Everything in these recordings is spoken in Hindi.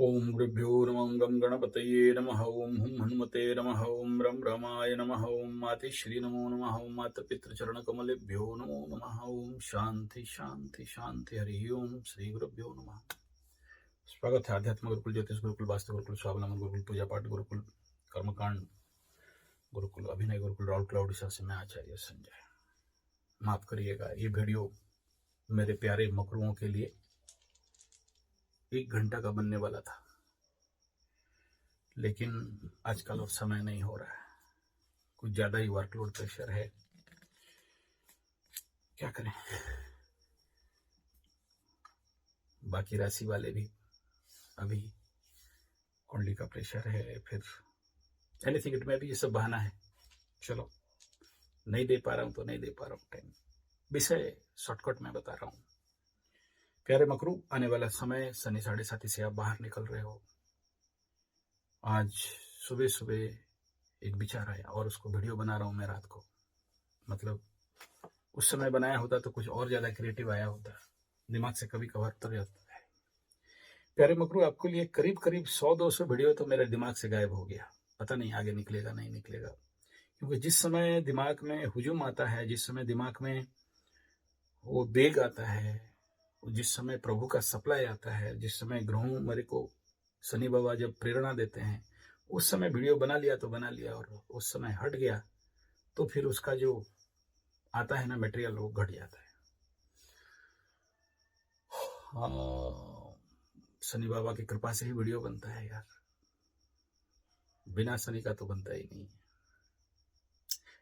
ओम गुरुभ्यो नमः गं गणपतये नमः ओम हुं हनुमते नमः ओम रं रमाय नमः ओम मातेश्री नमो नमः ओम मातपितृचरणकमलेभ्यो नमो नमः ओम शांति शांति शांति हरि ओम श्री गुरुभ्यो नमः। स्वागत है आध्यात्म गुरुकुल, ज्योतिष गुरुकुल, वास्तु गुरुकुल, स्वावलंबन गुरुकुल, पूजा पाठ गुरुकुल, कर्मकांड गुरुकुल, अभिनय गुरुकुल, राउल क्लाउड से मैं आचार्य संजय। माफ करिएगा, ये वीडियो मेरे प्यारे मकरुओं के लिए 1 घंटा का बनने वाला था, लेकिन आजकल और समय नहीं हो रहा है, कुछ ज्यादा ही वर्कलोड प्रेशर है, क्या करें। बाकी राशि वाले भी अभी कुंडली का प्रेशर है, फिर एनीथिंग इट में भी ये सब बहाना है। चलो, नहीं दे पा रहा हूं तो नहीं दे पा रहा हूं टाइम। विषय शॉर्टकट में बता रहा हूं। प्यारे मकरू, आने वाला समय शनि 7:30 से आप बाहर निकल रहे हो। आज सुबह सुबह एक विचार आया और उसको वीडियो बना रहा हूं मैं रात को। मतलब उस समय बनाया होता तो कुछ और ज्यादा क्रिएटिव आया होता, दिमाग से कभी कभार उतर जाता है। प्यारे मकरू, आपके लिए करीब करीब 100-200 वीडियो तो मेरे दिमाग से गायब हो गया। पता नहीं आगे निकलेगा नहीं निकलेगा, क्योंकि जिस समय दिमाग में हुजूम आता है, जिस समय दिमाग में वो वेग आता है, जिस समय प्रभु का सप्लाई आता है, जिस समय ग्रहों मेरे को शनि बाबा जब प्रेरणा देते हैं, उस समय वीडियो बना लिया तो बना लिया, और उस समय हट गया तो फिर उसका जो आता है ना मटेरियल, वो घट जाता है। शनि बाबा की कृपा से ही वीडियो बनता है यार, बिना शनि का तो बनता ही नहीं।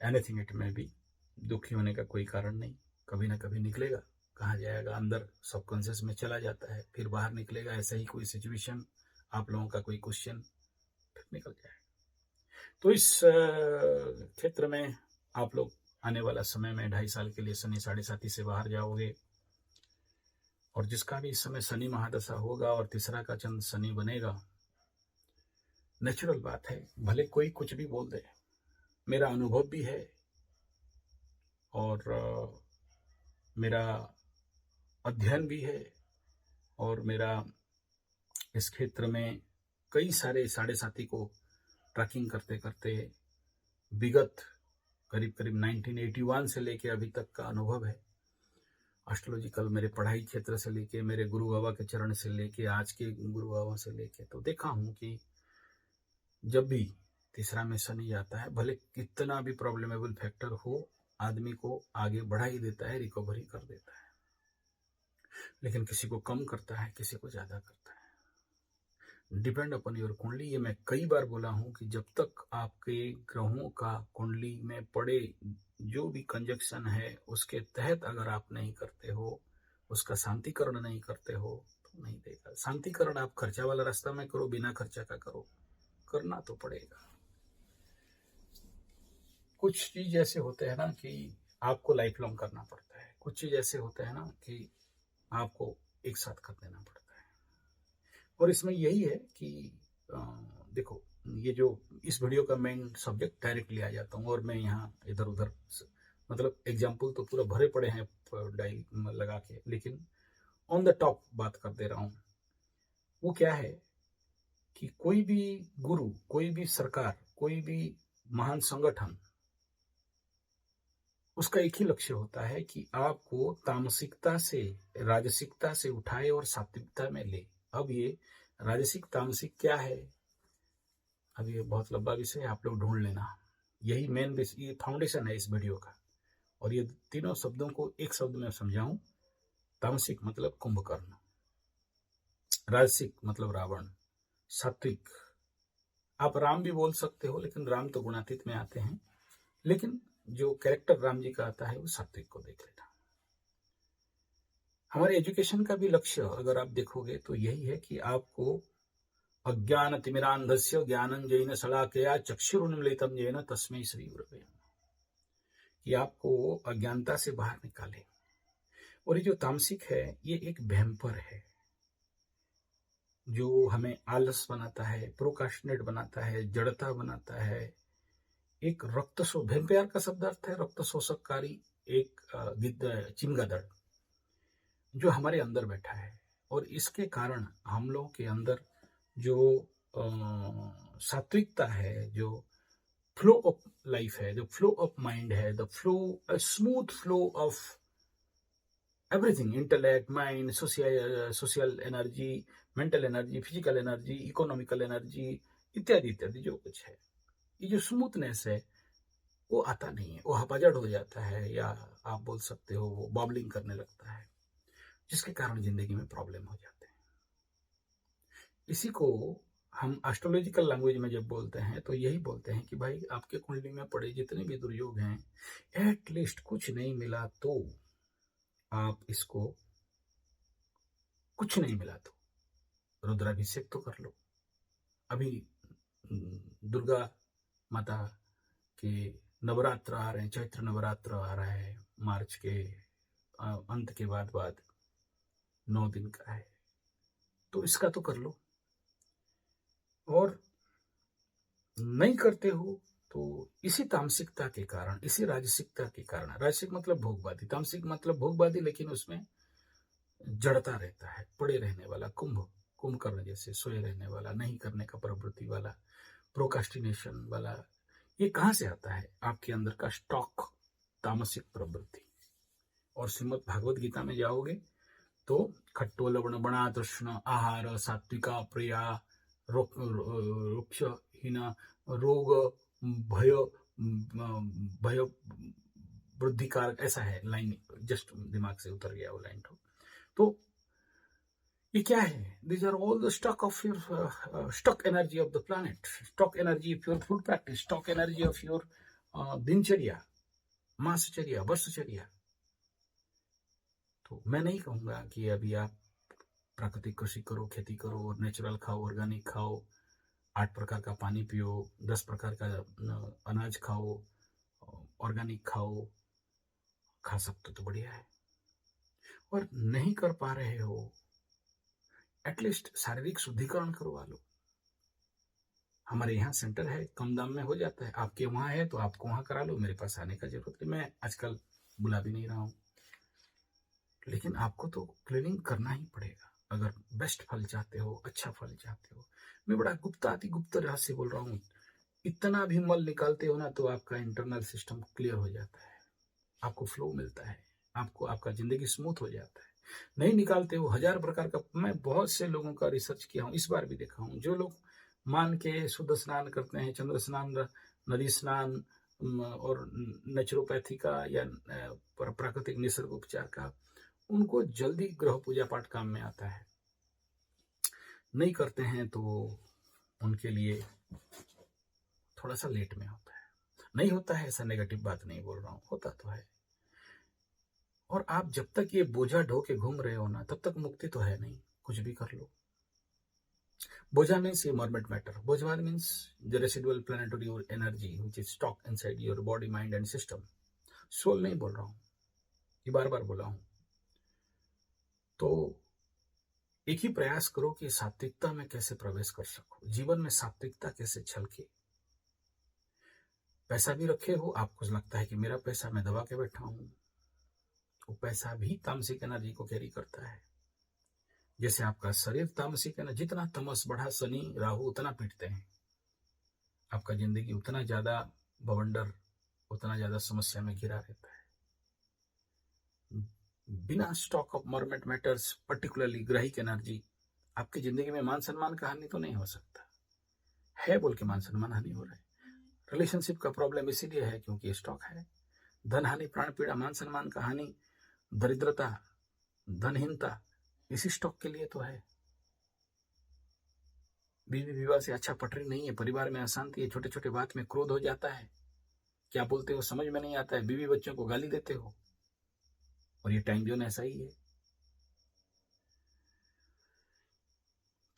एनीथिंग इट में भी दुखी होने का कोई कारण नहीं, कभी ना कभी निकलेगा। कहाँ जाएगा, अंदर सबकॉन्शियस में चला जाता है, फिर बाहर निकलेगा। ऐसा ही कोई सिचुएशन, आप लोगों का कोई क्वेश्चन, फिर निकल जाएगा। तो इस क्षेत्र में आप लोग आने वाला समय में 2.5 साल के लिए शनि 7:30 से बाहर जाओगे, और जिसका भी इस समय शनि महादशा होगा और तीसरा का चंद्र शनि बनेगा, नेचुरल बात है, भले कोई कुछ भी बोल दे, मेरा अनुभव भी है और मेरा अध्ययन भी है, और मेरा इस क्षेत्र में कई सारे 7:30 को ट्रैकिंग करते करते विगत करीब करीब 1981 से लेके अभी तक का अनुभव है। एस्ट्रोलॉजिकल मेरे पढ़ाई क्षेत्र से लेके, मेरे गुरु बाबा के चरण से लेके, आज के गुरु बाबा से लेके, तो देखा हूं कि जब भी तीसरा में शनि आता है, भले कितना भी प्रॉब्लमेबल फैक्टर हो, आदमी को आगे बढ़ा ही देता है, रिकवरी कर देता है। लेकिन किसी को कम करता है, किसी को ज्यादा करता है। डिपेंड अपॉन योर कुंडली। ये मैं कई बार बोला हूं कि जब तक आपके ग्रहों का कुंडली में पड़े जो भी कंजक्शन है, उसके तहत अगर आप नहीं करते हो, उसका शांतिकरण नहीं करते हो, तो नहीं देगा। शांतिकरण आप खर्चा वाला रास्ता में करो, बिना खर्चा का करो, करना तो पड़ेगा। कुछ चीज ऐसे होते हैं ना कि आपको लाइफ लॉन्ग करना पड़ता है, कुछ चीज ऐसे होते हैं ना कि आपको एक साथ कर देना पड़ता है। और इसमें यही है कि देखो, ये जो इस वीडियो का मेन सब्जेक्ट डायरेक्टली आ जाता हूँ, और मैं यहाँ इधर उधर मतलब एग्जाम्पल तो पूरा भरे पड़े हैं डायल लगा के, लेकिन ऑन द टॉप बात कर दे रहा हूँ। वो क्या है कि कोई भी गुरु, कोई भी सरकार, कोई भी महान संगठन, उसका एक ही लक्ष्य होता है कि आपको तामसिकता से, राजसिकता से उठाए और सात्विकता में ले। अब ये राजसिक तामसिक क्या है, अब ये बहुत लंबा विषय है, आप लोग ढूंढ लेना। यही मेन विषय, ये फाउंडेशन है इस वीडियो का। और ये तीनों शब्दों को एक शब्द में समझाऊं। तामसिक मतलब कुंभकर्ण, राजसिक मतलब रावण, सात्विक आप राम भी बोल सकते हो, लेकिन राम तो गुणातीत में आते हैं, लेकिन जो कैरेक्टर राम जी का आता है वो सात्विक को देख लेना। हमारे एजुकेशन का भी लक्ष्य अगर आप देखोगे तो यही है कि आपको अज्ञान तिमिरांधस्य ज्ञानंजन शलाकया चक्षुरुन्मीलितं येन तस्मै श्री गुरवे नमः, कि आपको अज्ञानता से बाहर निकाले। और ये जो तामसिक है, ये एक भयंकर है जो हमें आलस बनाता है, प्रोकास्टिनेट बनाता है, जड़ता बनाता है। एक रक्त शो, वैम्पायर का शब्द अर्थ है रक्त शोषककारी, एक चिमगादड़ जो हमारे अंदर बैठा है, और इसके कारण हम लोगों के अंदर जो सात्विकता है, जो फ्लो ऑफ लाइफ है, जो फ्लो ऑफ माइंड है, the flow, smooth flow of everything, intellect, mind, social energy, mental energy, physical energy, economical energy, इत्यादि इत्यादि जो कुछ है, ये जो स्मूथनेस है वो आता नहीं है, वो हपाजड़ हो जाता है, या आप बोल सकते हो वो बॉबलिंग करने लगता है, जिसके कारण जिंदगी में प्रॉब्लम हो जाते हैं। इसी को हम एस्ट्रोलॉजिकल लैंग्वेज में जब बोलते हैं तो यही बोलते हैं कि भाई आपके कुंडली में पड़े जितने भी दुर्योग हैं, एटलीस्ट कुछ नहीं मिला तो आप इसको, कुछ नहीं मिला तो रुद्राभिषेक तो कर लो। अभी दुर्गा माता के नवरात्र आ रहे हैं, चैत्र नवरात्र आ रहा है, मार्च के अंत के बाद 9 दिन का है, तो इसका तो कर लो। और नहीं करते हो तो इसी तामसिकता के कारण, इसी राजसिकता के कारण, राजसिक मतलब भोगवादी, तामसिक मतलब भोगवादी, लेकिन उसमें जड़ता रहता है, पड़े रहने वाला, कुंभकर्ण जैसे सोए रहने वाला, नहीं करने का प्रवृत्ति वाला, प्रोकास्टिनेशन वाला। ये कहां से आता है? आपके अंदर का स्टॉक, तामसिक प्रवृत्ति। और श्रीमद् भागवत गीता में जाओगे तो खट्टो लवण बणा तृष्ण आहार सात्विका प्रिया रुक्ष हीना रोग भय भय वृद्धिकारक, ऐसा है लाइन, जस्ट दिमाग से उतर गया वो लाइन। तो ये क्या है? These are all the stock of your stock energy of the planet, stock energy of your food practice, stock energy of your दिनचर्या, मासचर्या, वर्षचर्या। तो मैं नहीं कहूंगा कि अभी आप प्राकृतिक कृषि करो, खेती करो, नेचुरल खाओ, ऑर्गेनिक खाओ, 8 प्रकार का पानी पियो, 10 प्रकार का अनाज खाओ, ऑर्गेनिक खाओ, खा सकते तो बढ़िया है। और नहीं कर पा रहे हो, एटलीस्ट शारीरिक शुद्धिकरण करवा लो। हमारे यहाँ सेंटर है, कम दाम में हो जाता है। आपके वहां है तो आपको वहां करा लो, मेरे पास आने का जरूरत नहीं। मैं आजकल बुला भी नहीं रहा हूं, लेकिन आपको तो क्लीनिंग करना ही पड़ेगा अगर बेस्ट फल चाहते हो, अच्छा फल चाहते हो। मैं बड़ा अति गुप्त रहस्य बोल रहा हूं। इतना भी मल निकालते हो ना तो आपका इंटरनल सिस्टम क्लियर हो जाता है, आपको फ्लो मिलता है, आपको आपका जिंदगी स्मूथ हो जाता है। नहीं निकालते हो, 1000 प्रकार का, मैं बहुत से लोगों का रिसर्च किया हूं, इस बार भी देखा हूं, जो लोग मान के शुद्ध स्नान करते हैं, चंद्र स्नान, नदी स्नान और नेचुरोपैथी का या प्राकृतिक निसर्ग उपचार का, उनको जल्दी ग्रह पूजा पाठ काम में आता है। नहीं करते हैं तो उनके लिए थोड़ा सा लेट में होता है। नहीं होता है ऐसा नेगेटिव बात नहीं बोल रहा हूं, होता तो है। और आप जब तक ये बोझा ढो के घूम रहे हो ना, तब तक मुक्ति तो है नहीं। कुछ भी कर लो। बोझा मीन्स ये मॉर्बिड मैटर, बोझवाद means the residual planetary energy which is stock inside your body, mind and system. Soul नहीं बोल रहा हूं, ये बार बार बोला हूं। तो एक ही प्रयास करो कि सात्विकता में कैसे प्रवेश कर सको, जीवन में सात्विकता कैसे छलके। पैसा भी रखे हो, आपको लगता है कि मेरा पैसा, मैं दबा के बैठा हूं, वो पैसा भी तामसिक एनर्जी को कैरी करता है। जैसे आपका शरीर तामसिक है ना, जितना तमस बढ़ा, शनि राहु उतना पीटते हैं, आपका जिंदगी उतना ज्यादा बवंडर, उतना ज्यादा समस्या में घिरा रहता है। बिना stock of morbid matters, particularly ग्रहिक एनर्जी, आपकी जिंदगी में मान सम्मान का हानि तो नहीं हो सकता है, बोल के मान सम्मान हानि हो रहा है। रिलेशनशिप का प्रॉब्लम इसीलिए है क्योंकि स्टॉक है। धन हानि, प्राण पीड़ा, मान सम्मान का हानि, दरिद्रता, धनहीनता, इसी स्टॉक के लिए तो है। बीवी विवाह से अच्छा पटरी नहीं है, परिवार में अशांति है, छोटे छोटे बात में क्रोध हो जाता है, क्या बोलते हो समझ में नहीं आता है, बीवी बच्चों को गाली देते हो, और ये टाइम जोन ऐसा ही है।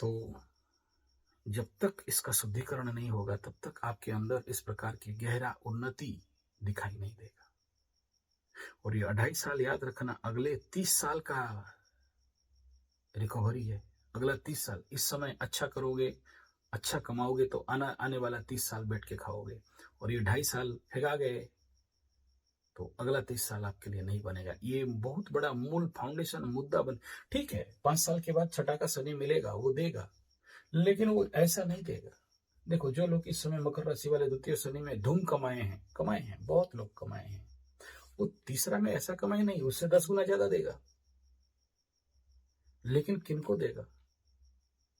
तो जब तक इसका शुद्धिकरण नहीं होगा तब तक आपके अंदर इस प्रकार की गहरा उन्नति दिखाई नहीं देगा। और ये 2.5 साल याद रखना, अगले 30 साल का रिकवरी है। अगला 30 साल, इस समय अच्छा करोगे, अच्छा कमाओगे तो आने वाला 30 साल बैठ के खाओगे। और ये 2.5 साल फेंका गए तो अगला 30 साल आपके लिए नहीं बनेगा। ये बहुत बड़ा मूल फाउंडेशन मुद्दा बन। ठीक है, 5 साल के बाद छठा का शनि मिलेगा, वो देगा, लेकिन वो ऐसा नहीं देगा। देखो, जो लोग इस समय मकर राशि वाले द्वितीय शनि में धूम कमाए हैं, बहुत लोग कमाए हैं, वो तीसरा में ऐसा कमाए नहीं, उससे 10 गुना ज्यादा देगा। लेकिन किनको देगा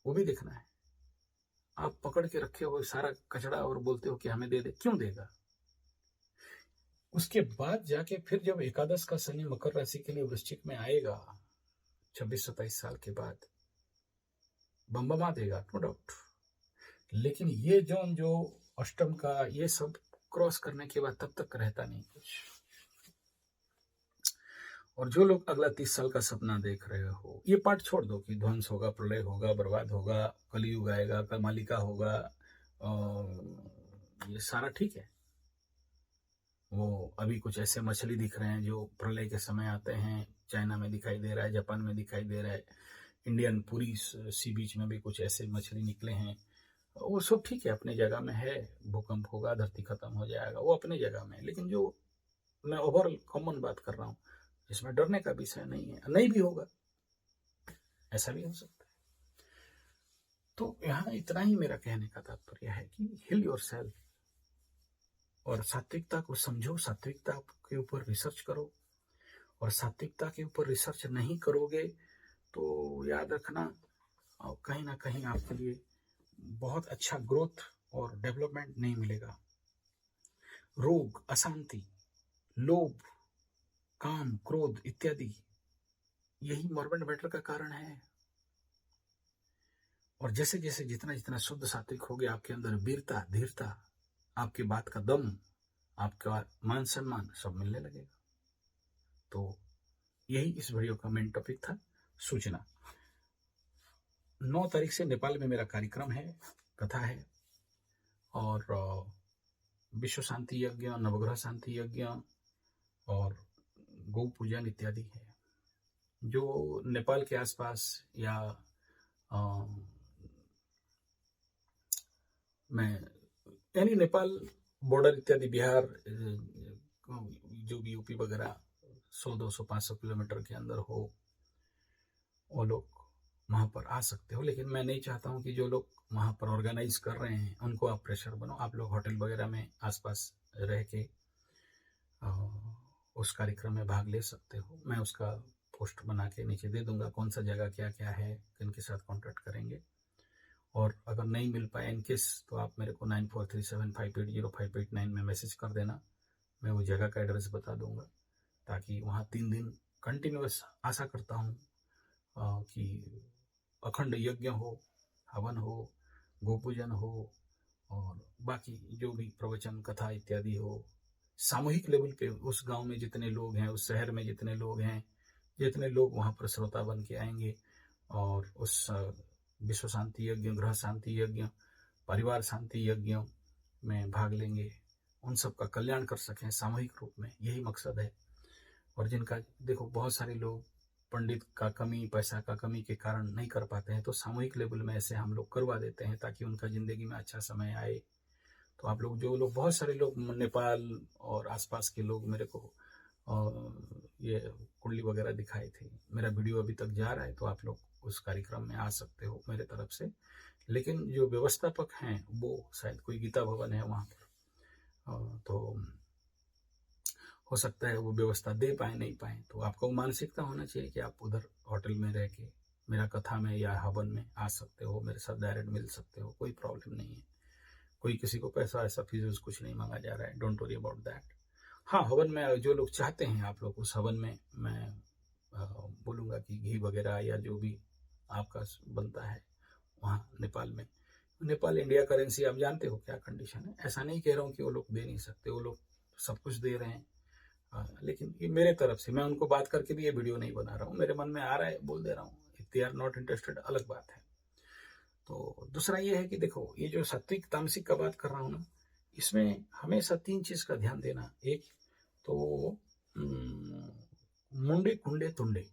वो भी देखना है। आप पकड़ के रखे हो सारा कचड़ा और बोलते हो कि हमें दे दे, क्यों देगा? उसके बाद जाके फिर जब एकादश का शनि मकर राशि के लिए वृश्चिक में आएगा 26-27 साल के बाद, बम्बमा देगा, नो डाउट। लेकिन ये जोन जो अष्टम का ये सब क्रॉस करने के बाद तब तक रहता नहीं कुछ। और जो लोग अगला 30 साल का सपना देख रहे हो, ये पार्ट छोड़ दो कि ध्वंस होगा, प्रलय होगा, बर्बाद होगा, कलयुग आएगा, कमालिका होगा, ये सारा ठीक है। वो अभी कुछ ऐसे मछली दिख रहे हैं जो प्रलय के समय आते हैं, चाइना में दिखाई दे रहा है, जापान में दिखाई दे रहा है, इंडियन पूरी सी बीच में भी कुछ ऐसे मछली निकले हैं। वो सब ठीक है, अपने जगह में है। भूकंप होगा, धरती खत्म हो जाएगा, वो अपने जगह में है। लेकिन जो मैं ओवरऑल कॉमन बात कर रहा हूँ, इसमें डरने का विषय नहीं है। नहीं भी होगा, ऐसा भी हो सकता है। तो यहाँ इतना ही मेरा कहने का तात्पर्य है कि हील योरसेल्फ और सात्विकता को समझो, सात्विकता के ऊपर रिसर्च करो। और सात्विकता के ऊपर रिसर्च नहीं करोगे तो याद रखना, कहीं ना कहीं आपके लिए बहुत अच्छा ग्रोथ और डेवलपमेंट नहीं मिलेगा। रोग, अशांति, लोभ, काम, क्रोध इत्यादि, यही मॉर्बन मैटर का कारण है। और जैसे जैसे जितना जितना शुद्ध सात्विक हो गया, आपके अंदर वीरता, धीरता, आपकी बात का दम, आपका मान सम्मान सब मिलने लगेगा। तो यही इस वीडियो का मेन टॉपिक था। सूचना, 9 तारीख से नेपाल में मेरा कार्यक्रम है, कथा है, और विश्व शांति यज्ञ, नवग्रह शांति यज्ञ और गौ पूजन इत्यादि है। जो नेपाल के आसपास या मैं यानी नेपाल बॉर्डर इत्यादि, बिहार, जो भी यूपी वगैरह 100-200-500 किलोमीटर के अंदर हो, वो लोग वहाँ पर आ सकते हो। लेकिन मैं नहीं चाहता हूँ कि जो लोग वहाँ पर ऑर्गेनाइज कर रहे हैं उनको आप प्रेशर बनो। आप लोग होटल वगैरह में आसपास रह के उस कार्यक्रम में भाग ले सकते हो। मैं उसका पोस्ट बना के नीचे दे दूंगा, कौन सा जगह क्या क्या है, किन के साथ कॉन्टैक्ट करेंगे। और अगर नहीं मिल पाए इनकेस, तो आप मेरे को 9437580589 में मैसेज कर देना, मैं वो जगह का एड्रेस बता दूंगा, ताकि वहाँ 3 दिन कंटिन्यूअस, आशा करता हूँ कि अखंड यज्ञ हो, हवन हो, गोपूजन हो, और बाकी जो भी प्रवचन, कथा इत्यादि हो, सामूहिक लेवल पे उस गांव में जितने लोग हैं, उस शहर में जितने लोग हैं, जितने लोग वहाँ पर श्रोता बन के आएंगे और उस विश्व शांति यज्ञ, ग्रह शांति यज्ञ, परिवार शांति यज्ञ में भाग लेंगे, उन सब का कल्याण कर सकें सामूहिक रूप में, यही मकसद है। और जिनका देखो, बहुत सारे लोग पंडित का कमी, पैसा का कमी के कारण नहीं कर पाते हैं, तो सामूहिक लेवल में ऐसे हम लोग करवा देते हैं ताकि उनका जिंदगी में अच्छा समय आए। तो आप लोग, जो लोग, बहुत सारे लोग नेपाल और आसपास के लोग मेरे को ये कुंडली वगैरह दिखाए थे। मेरा वीडियो अभी तक जा रहा है, तो आप लोग उस कार्यक्रम में आ सकते हो मेरे तरफ से। लेकिन जो व्यवस्थापक हैं वो शायद कोई गीता भवन है वहाँ पर, तो हो सकता है वो व्यवस्था दे पाए, नहीं पाए। तो आपको मानसिकता होना चाहिए कि आप उधर होटल में रह के मेरा कथा में या हवन में आ सकते हो, मेरे साथ डायरेक्ट मिल सकते हो, कोई प्रॉब्लम नहीं है। कोई किसी को पैसा ऐसा फीस कुछ नहीं मांगा जा रहा है, डोंट वरी अबाउट दैट। हाँ, हवन में जो लोग चाहते हैं, आप लोग उस हवन में मैं बोलूँगा कि घी वगैरह या जो भी आपका बनता है वहाँ नेपाल में, नेपाल इंडिया करेंसी आप जानते हो क्या कंडीशन है। ऐसा नहीं कह रहा हूँ कि वो लोग दे नहीं सकते, वो लोग सब कुछ दे रहे हैं। लेकिन ये मेरे तरफ से, मैं उनको बात करके भी ये वीडियो नहीं बना रहा हूँ, मेरे मन में आ रहा है बोल दे रहा हूँ। If they are not interested, अलग बात है। तो दूसरा ये है कि देखो, ये जो सात्विक तामसिक का बात कर रहा हूँ ना, इसमें हमेशा 3 चीज का ध्यान देना। एक तो मुंडे, कुंडे, तुंडे।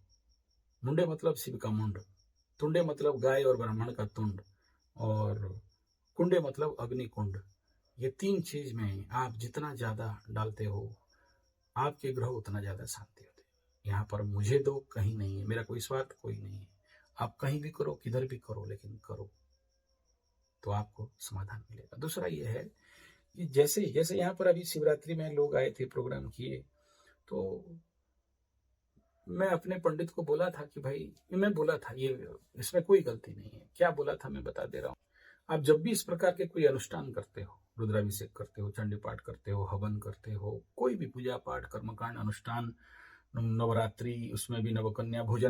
मुंडे मतलब शिव का मुंड, तुंडे मतलब गाय और ब्राह्मण का तुंड, और कुंडे मतलब अग्नि कुंड। ये 3 चीज में आप जितना ज्यादा डालते हो, आपके ग्रह उतना ज्यादा शांति होते हैं। यहाँ पर मुझे दो कहीं नहीं है, मेरा कोई स्वार्थ कोई नहीं है। आप कहीं भी करो, किधर भी करो, लेकिन करो। तो आपको समाधान मिलेगा। दूसरा ये है कि जैसे जैसे यहाँ पर अभी शिवरात्रि में लोग आए थे, प्रोग्राम किए, तो मैं अपने पंडित को बोला था कि भाई, मैं बोला था ये इसमें कोई गलती नहीं है। क्या बोला था मैं बता दे रहा हूँ। आप जब भी इस प्रकार के कोई अनुष्ठान करते हो, रुद्राभिषेक करते हो, चंडी पाठ करते हो, हवन करते हो, कोई भी पूजा पाठ, कर्मकांड, अनुष्ठान, नवरात्रि, उसमें भी नवकन्या भोजन